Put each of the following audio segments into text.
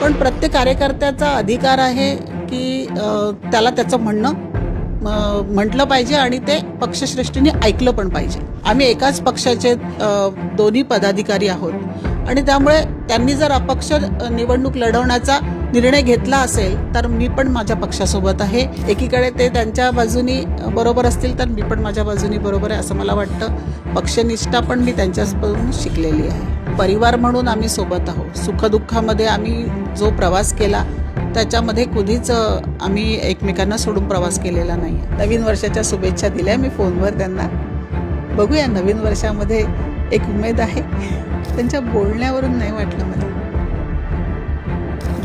पण प्रत्येक कार्यकर्त्याचा अधिकार आहे की त्याला त्याचं म्हणणं म्हटलं पाहिजे आणि ते पक्षश्रेष्ठींनी ऐकलं पण पाहिजे. आम्ही एकाच पक्षाचे दोन्ही पदाधिकारी आहोत आणि त्यामुळे त्यांनी जर अपक्ष निवडणूक लढवण्याचा निर्णय घेतला असेल तर मी पण माझ्या पक्षासोबत आहे. एकीकडे ते त्यांच्या बाजूनी बरोबर असतील तर मी पण माझ्या बाजूनी बरोबर आहे असं मला वाटतं. पक्षनिष्ठा पण मी त्यांच्याकडून शिकलेली आहे. परिवार म्हणून आम्ही सोबत आहोत. सुखदुःखामध्ये आम्ही जो प्रवास केला त्याच्यामध्ये कधीच आम्ही एकमेकांना सोडून प्रवास केलेला नाही. नवीन वर्षाच्या शुभेच्छा दिल्या मी फोनवर त्यांना. बघूया नवीन वर्षामध्ये एक उमेद आहे. त्यांच्या बोलण्यावरून नाही वाटलं मला.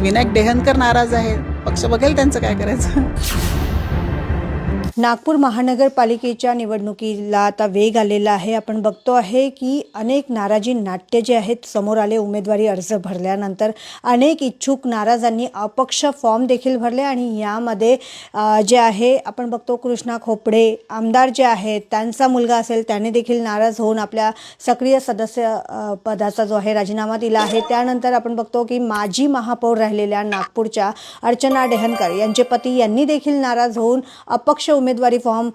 विनायक डेहनकर नाराज आहेत. पक्ष बघेल त्यांचं काय करायचं. नागपूर महानगरपालिकेच्या निवडणुकीला आता वेग आलेला आहे. आपण बघतो आहे की अनेक नाराजी नाट्य जे आहेत समोर आले. उमेदवारी अर्ज भरल्यानंतर अनेक इच्छुक नाराजांनी अपक्ष फॉर्म देखील भरले आणि यामध्ये जे आहे आपण बघतो कृष्णा खोपडे आमदार जे आहेत त्यांचा मुलगा असेल त्याने देखील नाराज होऊन आपल्या सक्रिय सदस्य पदाचा जो आहे राजीनामा दिला आहे. त्यानंतर आपण बघतो की माजी महापौर राहिलेल्या नागपूरच्या अर्चना डेहनकर यांचे पती यांनी देखील नाराज होऊन अपक्ष उमेदवारी फॉर्म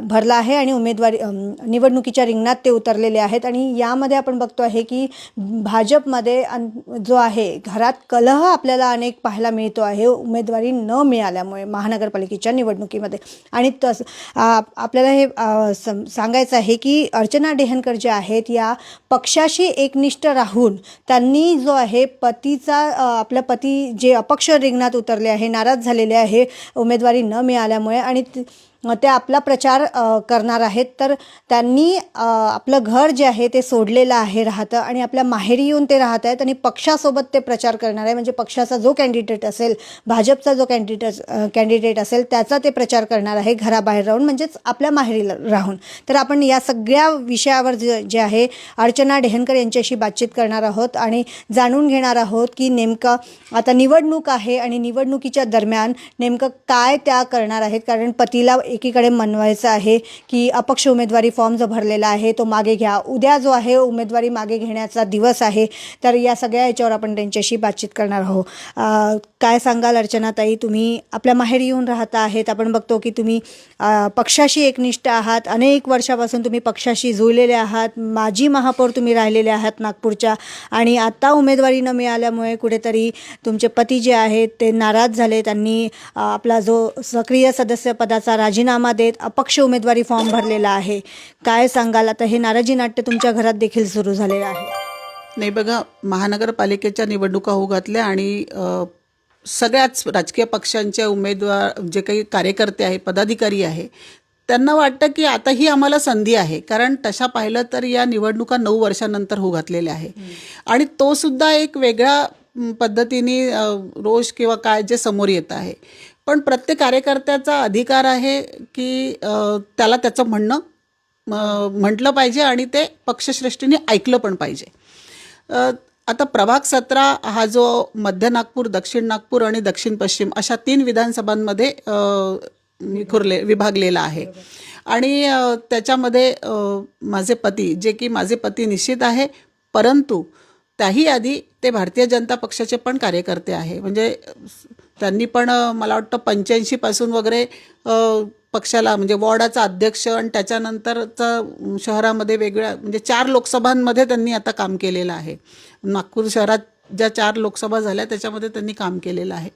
भरला आहे आणि उमेदवारी निवडणुकीच्या रिंगणात ते उतरलेले आहेत. आणि यामध्ये आपण बघतो आहे की भाजपमध्ये जो आहे घरात कलह आपल्याला अनेक पाहायला मिळतो आहे उमेदवारी न मिळाल्यामुळे महानगरपालिकेच्या निवडणुकीमध्ये. आणि आपल्याला हे सांगायचं आहे की अर्चना डेहनकर जे आहेत या पक्षाशी एकनिष्ठ राहून त्यांनी जो आहे पतीचा आपल्या पती जे अपक्ष रिंगणात उतरले आहे नाराज झालेले आहे उमेदवारी न मिळाल्यामुळे आणि ते आपला प्रचार करणार आहेत. तर त्यांनी आपलं घर जे आहे ते सोडलेलं आहे राहतं आणि आपल्या माहेरी येऊन ते राहत आहेत आणि पक्षासोबत ते प्रचार करणार आहे. म्हणजे पक्षाचा जो कॅन्डिडेट असेल भाजपचा जो कॅन्डिडेट असेल त्याचा ते प्रचार करणार आहे घराबाहेर राहून म्हणजेच आपल्या माहेरी राहून. तर आपण या सगळ्या विषयावर जे आहे अर्चना डेहनकर यांच्याशी बातचीत करणार आहोत आणि जाणून घेणार आहोत की नेमकं आता निवडणूक आहे आणि निवडणुकीच्या दरम्यान नेमकं काय त्या करणार आहेत. कारण पतीला एकीकडे म्हणवायचं आहे की अपक्ष उमेदवारी फॉर्म जो भरलेला आहे तो मागे घ्या. उद्या जो आहे उमेदवारी मागे घेण्याचा दिवस आहे. तर या सगळ्या याच्यावर आपण त्यांच्याशी बातचीत करणार आहोत. काय सांगाल अर्चनाताई, तुम्ही आपल्या माहेरी येऊन राहता आहेत. आपण बघतो की तुम्ही पक्षाशी एकनिष्ठ आहात. अनेक वर्षापासून तुम्ही पक्षाशी जुळलेले आहात. माजी महापौर तुम्ही राहिलेले आहात नागपूरच्या आणि आता उमेदवारी न मिळाल्यामुळे कुठेतरी तुमचे पती जे आहेत ते नाराज झाले. त्यांनी आपला जो सक्रिय सदस्य पदाचा राजीनामा देत अपक्ष उमेदवारी फॉर्म भरलेला आहे. काय सांगाल, आता हे नाराजी नाट्य तुमच्या घरात देखील सुरू झालेलं आहे? नाही बघा, महानगरपालिकेच्या निवडणुका होऊ घातल्या आणि सगळ्याच राजकीय पक्षांचे उमेदवार जे काही कार्यकर्ते आहे पदाधिकारी आहे त्यांना वाटतं की आता ही आम्हाला संधी आहे. कारण तशा पाहिलं तर या निवडणुका 9 वर्षानंतर होऊ घातलेल्या आहे आणि तो सुद्धा एक वेगळ्या पद्धतीने रोष किंवा काय जे समोर येत आहे. पण प्रत्येक कार्यकर्त्याचा अधिकार आहे की त्याला त्याचं म्हणणं म्हटलं पाहिजे आणि ते पक्षश्रेष्ठींनी ऐकलं पण पाहिजे. आता प्रभाग 17 हा जो मध्य नागपूर, दक्षिण नागपूर आणि दक्षिण पश्चिम अशा 3 विधानसभांमध्ये विभागलेला आहे आणि त्याच्यामध्ये माझे पती जे की माझे पती निश्चित आहे, परंतु त्याही आधी ते भारतीय जनता पक्षाचे पण कार्यकर्ते आहे. म्हणजे त्यांनी पण मला वाटतं 85 पासून वगैरे पक्षाला म्हणजे वॉर्डाचा अध्यक्ष आणि त्याच्यानंतरचा शहरामध्ये वेगळ्या म्हणजे 4 लोकसभांमध्ये त्यांनी आता काम केलेलं आहे. नागपूर शहरात ज्या 4 लोकसभा झाल्या त्याच्यामध्ये त्यांनी काम केलेलं आहे.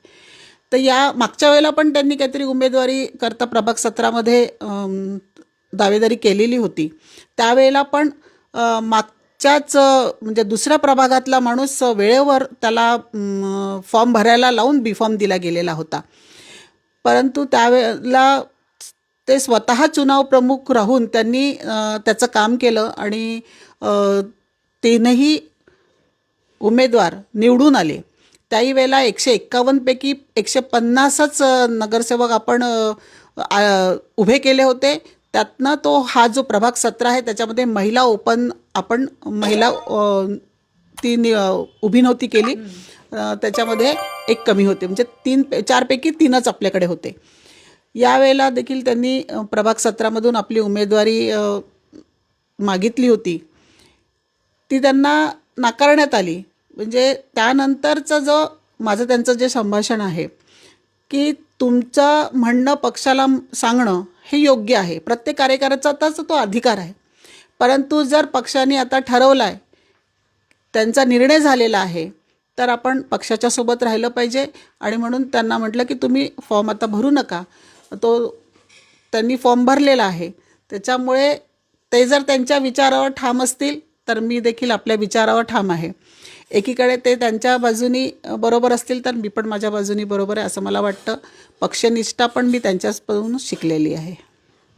तर या मागच्या वेळेला पण त्यांनी काहीतरी उमेदवारी करता प्रभाग 17मध्ये दावेदारी केलेली होती. त्यावेळेला पण मागच्याच म्हणजे दुसऱ्या प्रभागातला माणूस वेळेवर त्याला फॉर्म भरायला लावून बी फॉर्म दिला गेलेला होता. परंतु त्यावेळेला ते स्वतः चुनाव प्रमुख राहून त्यांनी त्याचं काम केलं आणि 3ही उमेदवार निवडून आले. त्याही वेळेला 151 पैकी 150च नगरसेवक आपण उभे केले होते. त्यातनं तो हा जो प्रभाग 17 आहे त्याच्यामध्ये महिला ओपन आपण महिला ती उभी नव्हती केली. त्याच्यामध्ये 1 कमी होते म्हणजे 4 पैकी 3च आपल्याकडे होते. यावेळेला देखील त्यांनी प्रभाग 17मधून आपली उमेदवारी मागितली होती. ती त्यांना नाकारण्यात आली. म्हणजे त्यानंतरचा जो माझं त्यांचं जे संभाषण आहे की तुमचं म्हणणं पक्षाला सांगणं हे योग्य आहे, प्रत्येक कार्यकर्त्याचाच तो अधिकार आहे. परंतु जर पक्षाने आता ठरवलं आहे, त्यांचा निर्णय झालेला आहे, तर आपण पक्षाच्या सोबत राहिलं पाहिजे. आणि म्हणून त्यांना म्हटलं की तुम्ही फॉर्म आता भरू नका. त्यांनी फॉर्म भरलेला आहे. त्याच्यामुळे ते जर त्यांच्या विचारावर ठाम असतील तर मी देखील आपल्या विचारावर ठाम आहे. एकीकडे ते त्यांच्या बाजूनी बरोबर असतील तर मी पण माझ्या बाजूनी बरोबर आहे असं मला वाटतं. पक्षनिष्ठा पण मी त्यांच्यापासून शिकलेली आहे.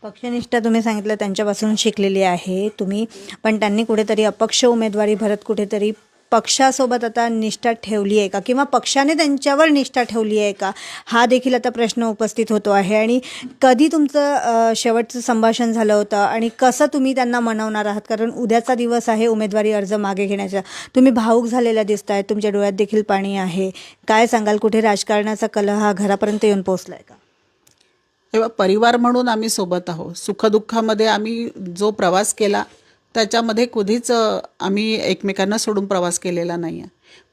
पक्षनिष्ठा तुम्ही सांगितलं त्यांच्यापासून शिकलेली आहे तुम्ही, पण त्यांनी कुठेतरी अपक्ष उमेदवारी भरत कुठेतरी पक्षासोबत आता निष्ठा ठेवली आहे का, किंवा पक्षाने त्यांच्यावर निष्ठा ठेवली आहे का, हा देखील आता प्रश्न उपस्थित होतो आहे. आणि कधी तुमचं शेवटचं संभाषण झालं होतं आणि कसं तुम्ही त्यांना मनवणार आहात, कारण उद्याचा दिवस आहे उमेदवारी अर्ज मागे घेण्याचा. तुम्ही भावूक झालेल्या दिसत आहेत, तुमच्या डोळ्यात देखील पाणी आहे. काय सांगाल, कुठे राजकारणाचा कलह हा घरापर्यंत येऊन पोहोचला आहे का? तेव्हा परिवार म्हणून आम्ही सोबत आहोत. सुखदुःखामध्ये आम्ही जो प्रवास केला त्याच्यामध्ये कधीच आम्ही एकमेकांना सोडून प्रवास केलेला नाही आहे.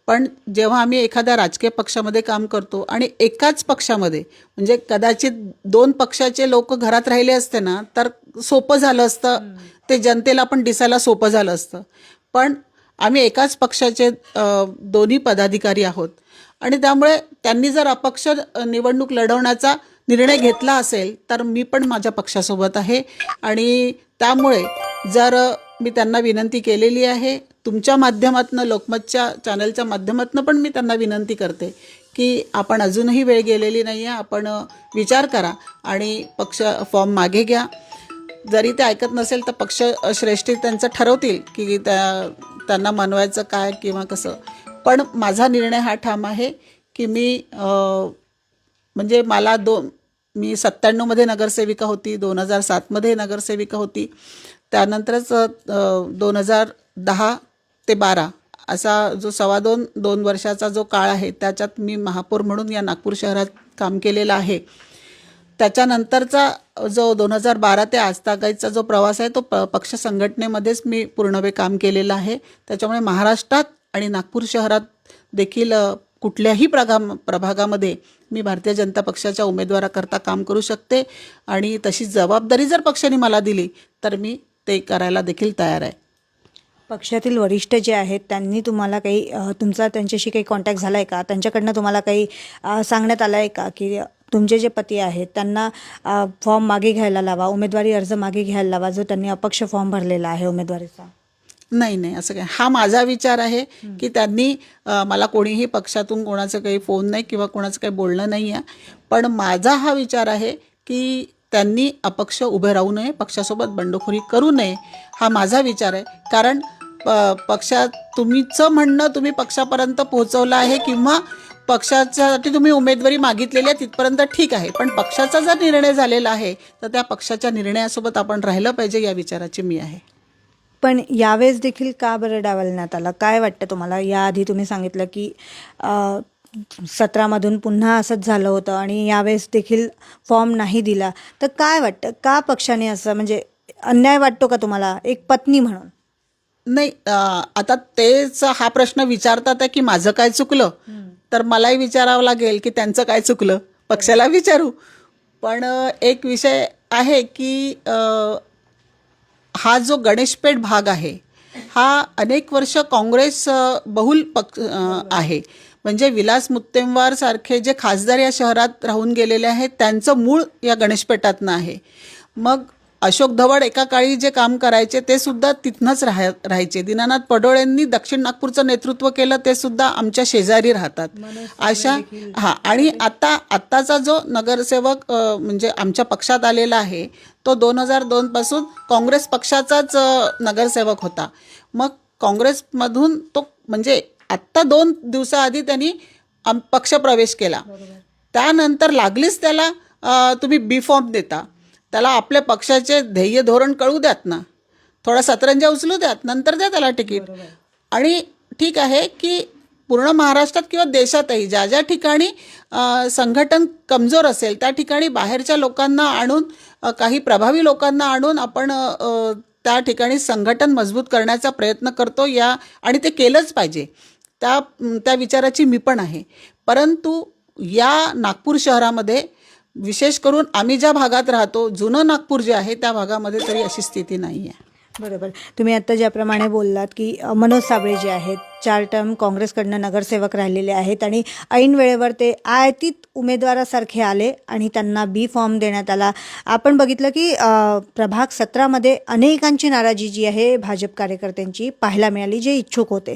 पण जेव्हा आम्ही एखाद्या राजकीय पक्षामध्ये काम करतो आणि एकाच पक्षामध्ये म्हणजे कदाचित 2 पक्षाचे लोक घरात राहिले असते ना तर सोपं झालं असतं, ते जनतेला पण दिसायला सोपं झालं असतं. पण आम्ही एकाच पक्षाचे दोन्ही पदाधिकारी आहोत आणि त्यामुळे त्यांनी जर अपक्ष निवडणूक लढवण्याचा निर्णय घेतला असेल तर मी पण माझ्या पक्षासोबत आहे. आणि त्यामुळे जर मी त्यांना विनंती केलेली आहे, तुमच्या माध्यमातून, लोकमतच्या चॅनलच्या माध्यमातून पण मी त्यांना विनंती करते की आपण अजूनही वेळ गेलेली नाही आहे, आपण विचार करा आणि पक्ष फॉर्म मागे घ्या. जरी ते ऐकत नसेल तर पक्ष श्रेष्ठी त्यांचं ठरवतील की त्यांना मनवायचं काय किंवा कसं. पण माझा निर्णय हा ठाम आहे की म्हणजे मी 97मध्ये नगरसेविका होती, 2007मध्ये नगरसेविका होती, त्यानंतरच 2010 ते 12 असा जो 2 वर्षाचा जो काळ आहे त्याच्यात मी महापौर म्हणून या नागपूर शहरात काम केलेलं आहे. त्याच्यानंतरचा जो 2012 ते आजतागायतचा जो प्रवास आहे तो पक्ष संघटनेमध्येच मी पूर्णवेळ काम केलेलं आहे. त्याच्यामुळे महाराष्ट्रात आणि नागपूर शहरात देखील कुठल्याही प्रभागामध्ये मी भारतीय जनता पक्षाच्या उमेदवाराकरता काम करू शकते आणि तशी जबाबदारी जर पक्षाने मला दिली तर मी ते करायला देखील तयार आहे. पक्षातील वरिष्ठ जे आहेत त्यांनी तुम्हाला काही तुमचा त्यांच्याशी काही कॉन्टॅक्ट झाला आहे का, त्यांच्याकडनं तुम्हाला काही सांगण्यात आलं आहे का की तुमचे जे पती आहेत त्यांना फॉर्म मागे घ्यायला लावा, उमेदवारी अर्ज मागे घ्यायला लावा, जो त्यांनी अपक्ष फॉर्म भरलेला आहे उमेदवारीचा? नाही, असं काय, हा माझा विचार आहे की त्यांनी मला कोणीही पक्षातून कोणाचं काही फोन नाही किंवा कोणाचं काही बोलणं नाही आहे. पण माझा हा विचार आहे की त्यांनी अपक्ष उभे राहू नये, पक्षासोबत बंडखोरी करू नये, हा माझा विचार आहे. कारण पक्षात तुमचं म्हणणं तुम्ही पक्षापर्यंत पोहोचवलं आहे किंवा पक्षासाठी तुम्ही उमेदवारी मागितलेली आहे तिथपर्यंत ठीक आहे, पण पक्षाचा जर निर्णय झालेला आहे तर त्या पक्षाच्या निर्णयासोबत आपण राहिलं पाहिजे, या विचाराची मी आहे. पण यावेळेस देखील का बरं डावलण्यात आला, काय वाटतं तुम्हाला? याआधी तुम्ही सांगितलं की 17मधून पुन्हा असंच झालं होतं आणि यावेळेस देखील फॉर्म नाही दिला, तर काय वाटतं का पक्षाने असं, म्हणजे अन्याय वाटतो का तुम्हाला एक पत्नी म्हणून? नाही, आता तेच हा प्रश्न विचारतात आहे की माझं काय चुकलं, तर मलाही विचारावं लागेल की त्यांचं काय चुकलं, पक्षाला विचारू. पण एक विषय आहे की हा जो गणेशपेठ भाग आहे हा अनेक वर्ष काँग्रेस बहुल आहे. म्हणजे विलास मुत्तेमवार सारखे जे खासदार या शहरात राहून गेलेले आहेत त्यांचं मूळ या गणेशपेठातनं आहे. मग अशोक धवड एका काळी जे काम करायचे ते सुद्धा तिथनंच राहायचे. दीनानाथ पडोळेंनी दक्षिण नागपूरचं नेतृत्व केलं, ते सुद्धा आमच्या शेजारी राहतात. अशा आणि आत्ताचा जो नगरसेवक म्हणजे आमच्या पक्षात आलेला आहे तो 2002 पासून काँग्रेस पक्षाचाच नगरसेवक होता. मग काँग्रेसमधून तो म्हणजे आत्ता 2 दिवसाआधी त्यांनी पक्षप्रवेश केला. त्यानंतर लागलीच त्याला तुम्ही बी फॉर्म देता, त्याला आपल्या पक्षाचे ध्येय धोरण कळू द्यात ना, थोडा सतरंजा उचलू द्यात, नंतर द्या त्याला तिकीट. आणि ठीक आहे की पूर्ण महाराष्ट्रात किंवा देशातही ज्या ज्या ठिकाणी संघटन कमजोर असेल त्या ठिकाणी बाहेरच्या लोकांना आणून, काही प्रभावी लोकांना आणून आपण त्या ठिकाणी संघटन मजबूत करण्याचा प्रयत्न करतो आणि ते केलंच पाहिजे. त्या विचाराची मी पण आहे. परंतु या नागपूर शहरामध्ये विशेष करून आम्ही ज्या भागात राहतो, जुनं नागपूर जे आहे त्या भागामध्ये तरी अशी स्थिती नाही आहे. बरोबर. तुम्ही आत्ता ज्याप्रमाणे बोललात की मनोज साबळे जे आहेत 4 टर्म काँग्रेसकडनं नगरसेवक राहिलेले आहेत आणि ऐन वेळेवर ते आयातीत उमेदवारासारखे आले आणि त्यांना बी फॉर्म देण्यात आला. आपण बघितलं की प्रभाग 17मध्ये अनेकांची नाराजी जी आहे भाजप कार्यकर्त्यांची पाहायला मिळाली, जे इच्छुक होते.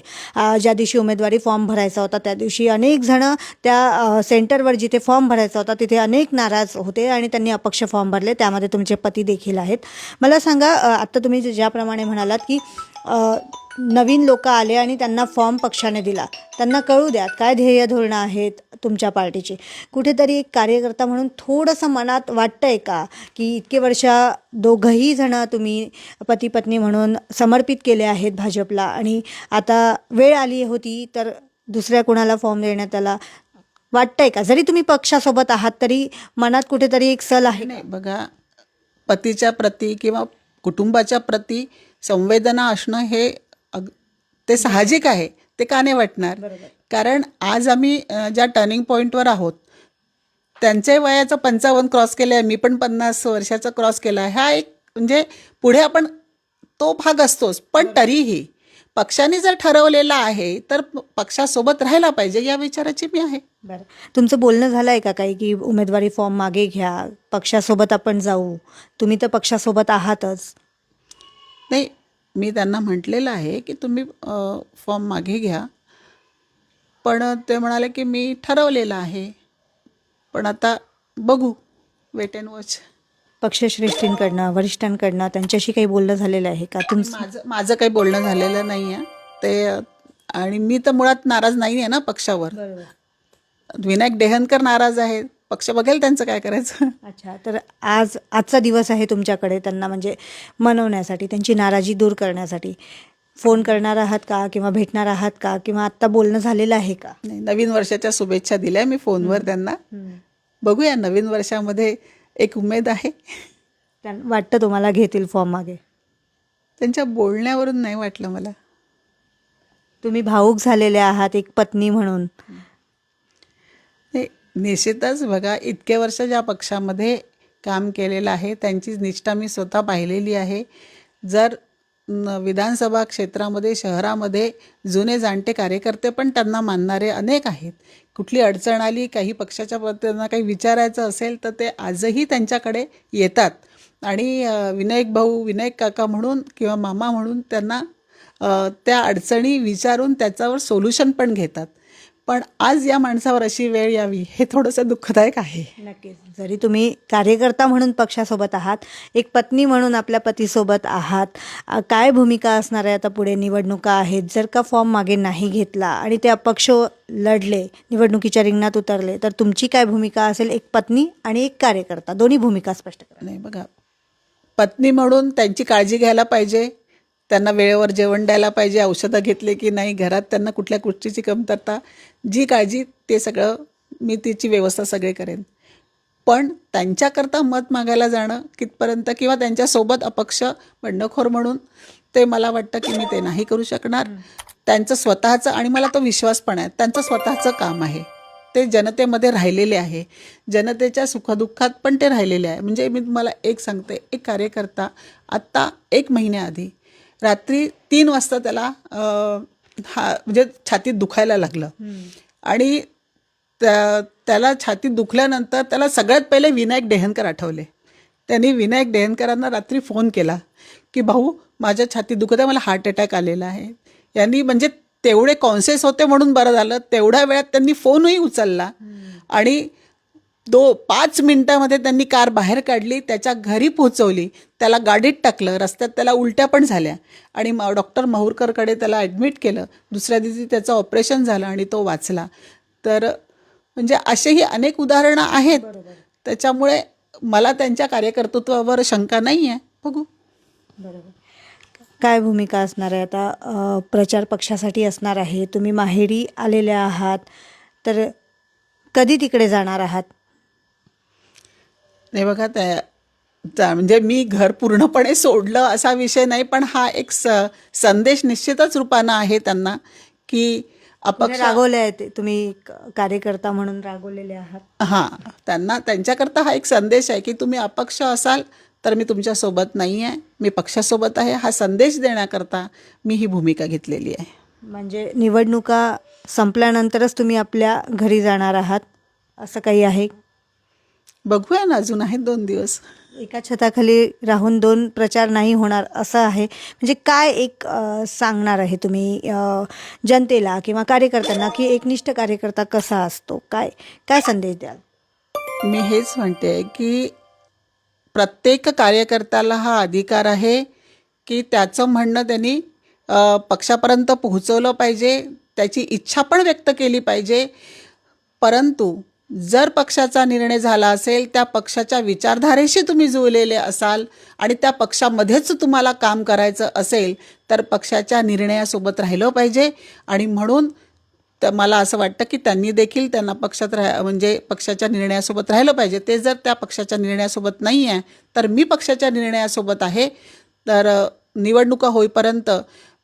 ज्या दिवशी उमेदवारी फॉर्म भरायचा होता त्या दिवशी अनेक जणं त्या सेंटरवर जिथे फॉर्म भरायचा होता तिथे अनेक नाराज होते आणि त्यांनी अपक्ष फॉर्म भरले. त्यामध्ये तुमचे पती देखील आहेत. मला सांगा, आत्ता तुम्ही ज्याप्रमाणे म्हणालात की नवीन लोक आले आणि त्यांना फॉर्म पक्षाने दिला, त्यांना कळू द्यात काय ध्येय धोरणं आहेत तुमच्या पार्टीची. कुठेतरी एक कार्यकर्ता म्हणून थोडंसं मनात वाटतंय का की इतके वर्ष दोघंही जणं तुम्ही पती पत्नी म्हणून समर्पित केले आहेत भाजपला आणि आता वेळ आली होती तर दुसऱ्या कोणाला फॉर्म देण्यात आला, वाटतंय का? जरी तुम्ही पक्षासोबत आहात तरी मनात कुठेतरी एक सल आहे. नाही बघा, पतीच्या प्रती किंवा कुटुंबाच्या प्रती संवेदना असणं हे ते साहजिक आहे. ते का नाही वाटणार? कारण आज आम्ही ज्या टर्निंग पॉईंटवर आहोत त्यांचे वयाचं 55 क्रॉस केलं आहे, मी पण 50 वर्षाचा क्रॉस केला आहे. हा एक म्हणजे पुढे आपण तो भाग असतोच, पण तरीही पक्षाने जर ठरवलेलं आहे तर पक्षासोबत राहायला पाहिजे या विचाराची मी आहे. बरं, तुमचं बोलणं झालं आहे का काही की उमेदवारी फॉर्म मागे घ्या, पक्षासोबत आपण जाऊ? तुम्ही तर पक्षासोबत आहातच. नाही, मी त्यांना म्हटलेलं आहे की तुम्ही फॉर्म मागे घ्या, पण ते म्हणाले की मी ठरवलेलं आहे. पण आता बघू, वेट अँड वॉच. पक्षश्रेष्ठींकडनं वरिष्ठांकडनं त्यांच्याशी काही बोलणं झालेलं आहे का तुमचं? माझं काही बोलणं झालेलं नाही आहे ते. आणि मी तर मुळात नाराज नाही आहे ना पक्षावर. विनायक डेहनकर नाराज आहेत, पक्ष बघेल त्यांचं काय करायचं. अच्छा, तर आजचा दिवस आहे तुमच्याकडे त्यांना म्हणजे मनवण्यासाठी, त्यांची नाराजी दूर करण्यासाठी फोन करणार आहात का किंवा भेटणार आहात का किंवा आत्ता बोलणं झालेलं आहे का? नाही, नवीन वर्षाच्या शुभेच्छा दिल्या मी फोनवर त्यांना. बघूया, नवीन वर्षामध्ये एक उमेद आहे. वाटतं तुम्हाला घेतील फॉर्म मागे? त्यांच्या बोलण्यावरून नाही वाटलं मला. तुम्ही भावूक झालेले आहात एक पत्नी म्हणून. नाही, निश्चितच बघा, इतके वर्ष ज्या पक्षामध्ये काम केलेलं आहे त्यांची निष्ठा मी स्वतः पाहिलेली आहे. जर विधानसभा क्षेत्रामध्ये शहरामध्ये जुने जाणते कार्यकर्ते पण त्यांना मानणारे अनेक आहेत. कुठली अडचण आली, काही पक्षाच्या त्यांना काही विचारायचं असेल तर ते आजही त्यांच्याकडे येतात आणि विनायक काका म्हणून किंवा मामा म्हणून त्यांना त्या अडचणी विचारून त्याच्यावर सोल्युशन पण घेतात. पण आज या माणसावर अशी वेळ यावी हे थोडंसं दुःखदायक आहे. नक्कीच. जरी तुम्ही कार्यकर्ता म्हणून पक्षासोबत आहात, एक पत्नी म्हणून आपल्या पतीसोबत आहात, काय भूमिका असणार आहे आता पुढे? निवडणुका आहेत, जर का फॉर्म मागे नाही घेतला आणि ते अपक्ष लढले, निवडणुकीच्या रिंगणात उतरले, तर तुमची काय भूमिका असेल? एक पत्नी आणि एक कार्यकर्ता, दोन्ही भूमिका स्पष्ट करा. नाही बघा, पत्नी म्हणून त्यांची काळजी घ्यायला पाहिजे, त्यांना वेळेवर जेवण द्यायला पाहिजे, औषधं घेतले की नाही, घरात त्यांना कुठल्या गोष्टीची कमतरता, जी काळजी ते सगळं मी तिची व्यवस्था सगळे करेन. पण त्यांच्याकरता मत मागायला जाणं कितपर्यंत किंवा त्यांच्यासोबत अपक्ष बंडखोर म्हणून ते मला वाटतं की मी ते नाही करू शकणार. त्यांचं स्वतःचं, आणि मला तो विश्वास पण आहे, त्यांचं स्वतःचं काम आहे. ते जनतेमध्ये राहिलेले आहे, जनतेच्या सुखदुःखात पण ते राहिलेले आहे. म्हणजे मी तुम्हाला एक सांगते, एक कार्यकर्ता आत्ता 1 महिन्याआधी रात्री 3 वाजता त्याला म्हणजे छातीत दुखायला लागलं आणि त्याला छातीत दुखल्यानंतर त्याला सगळ्यात पहिले विनायक डेहनकर आठवले. त्यांनी विनायक डेहनकरांना रात्री फोन केला की भाऊ, माझ्या छातीत दुखत आहे, मला हार्ट अटॅक आलेला आहे. यांनी म्हणजे तेवढे कॉन्शियस होते म्हणून बरं झालं, तेवढ्या वेळात त्यांनी फोनही उचलला आणि 5 मिनिटामध्ये त्यांनी कार बाहेर काढली, त्याच्या घरी पोहोचवली, त्याला गाडीत टाकलं, रस्त्यात त्याला उलट्या पण झाल्या आणि डॉक्टर माहूरकरकडे त्याला ॲडमिट केलं. दुसऱ्या दिवशी त्याचं ऑपरेशन झालं आणि तो वाचला. तर म्हणजे असेही अनेक उदाहरणं आहेत. त्याच्यामुळे मला त्यांच्या कार्यकर्तृत्वावर शंका नाही आहे. बघू. बरोबर. काय भूमिका असणार आहे आता? प्रचार पक्षासाठी असणार आहे. तुम्ही माहेरी आलेले आहात, तर कधी तिकडे जाणार आहात? नाही बघा, म्हणजे मी घर पूर्णपणे सोडलं असा विषय नाही, पण हा एक संदेश निश्चितच रूपानं आहे त्यांना की अपक्ष रागवले आहे ते तुम्ही कार्यकर्ता म्हणून रागवलेले आहात. हां, त्यांच्याकरता हा एक संदेश आहे की तुम्ही अपक्ष असाल तर मी तुमच्यासोबत नाही आहे, मी पक्षासोबत आहे, हा संदेश देण्याकरता मी ही भूमिका घेतलेली आहे. म्हणजे निवडणुका संपल्यानंतरच तुम्ही आपल्या घरी जाणार आहात असं काही आहे? बघूया ना, अजून आहेत 2 दिवस. एका छताखाली राहून 2 प्रचार नाही होणार असं आहे. म्हणजे काय एक सांगणार आहे तुम्ही जनतेला किंवा कार्यकर्त्यांना की एकनिष्ठ कार्यकर्ता कसा असतो, काय काय संदेश द्याल? मी हेच म्हणते की प्रत्येक कार्यकर्त्याला हा अधिकार आहे की त्याचं म्हणणं त्यांनी पक्षापर्यंत पोहोचवलं पाहिजे, त्याची इच्छा पण व्यक्त केली पाहिजे. परंतु जर पक्षाचा निर्णय झाला असेल, त्या पक्षाच्या विचारधारेशी तुम्ही जुळलेले असाल आणि त्या पक्षामध्येच तुम्हाला काम करायचं असेल तर पक्षाच्या निर्णयासोबत राहिलं पाहिजे. आणि म्हणून तर मला असं वाटतं की त्यांनी देखील त्यांना पक्षात म्हणजे पक्षाच्या निर्णयासोबत राहिलं पाहिजे. ते जर त्या पक्षाच्या निर्णयासोबत नाही आहे तर मी पक्षाच्या निर्णयासोबत आहे. तर निवडणुका होईपर्यंत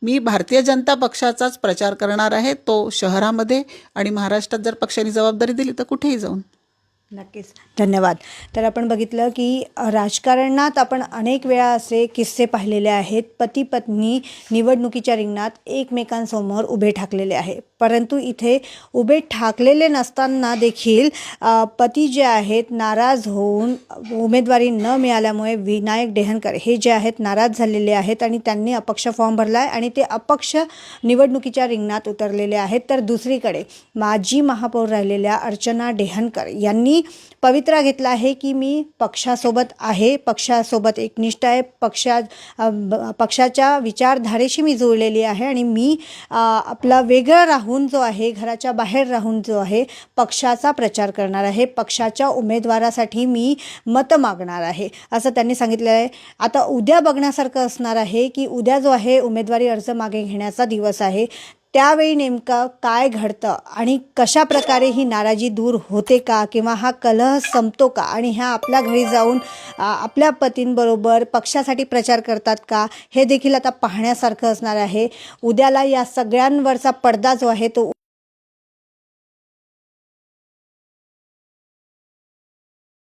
मी भारतीय जनता पक्षाचाच प्रचार करणार आहे, तो शहरामध्ये आणि महाराष्ट्रात जर पक्षाने जबाबदारी दिली तर कुठेही जाऊन. नक्कीच, धन्यवाद. तर आपण बघितलं की राजकारणात आपण अनेक वेळा असे किस्से पाहिलेले आहेत. पती पत्नी निवडणुकीच्या रिंगणात एकमेकांसमोर उभे ठाकलेले आहे, परंतु इथे उभे ठाकलेले नसताना देखील पती जे आहेत नाराज होऊन उमेदवारी न मिळाल्यामुळे विनायक डेहनकर हे जे आहेत नाराज झालेले आहेत आणि त्यांनी अपक्ष फॉर्म भरला आहे आणि ते अपक्ष निवडणुकीच्या रिंगणात उतरलेले आहेत. तर दुसरीकडे माजी महापौर राहिलेल्या अर्चना डेहनकर यांनी पवित्रा घेतला आहे की मी पक्षासोबत आहे, पक्षासोबत एकनिष्ठ आहे, पक्षाच्या विचारधारेशी मी जुळलेली आहे आणि मी आपला वेगळं राहून जो आहे, घराच्या बाहेर राहून जो आहे पक्षाचा प्रचार करणार आहे, पक्षाच्या उमेदवारासाठी मी मतं मागणार आहे असं त्यांनी सांगितलं आहे. आता उद्या बघण्यासारखं असणार आहे की उद्या जो आहे उमेदवारी अर्ज मागे घेण्याचा दिवस आहे, त्यावेळी नेमकं काय घडतं आणि कशा प्रकारे ही नाराजी दूर होते का किंवा हा कलह संपतो का आणि ह्या आपल्या घरी जाऊन आपल्या पतींबरोबर पक्षासाठी प्रचार करतात का, हे देखील आता पाहण्यासारखं असणार आहे. उद्याला या सगळ्यांवरचा पडदा जो आहे तो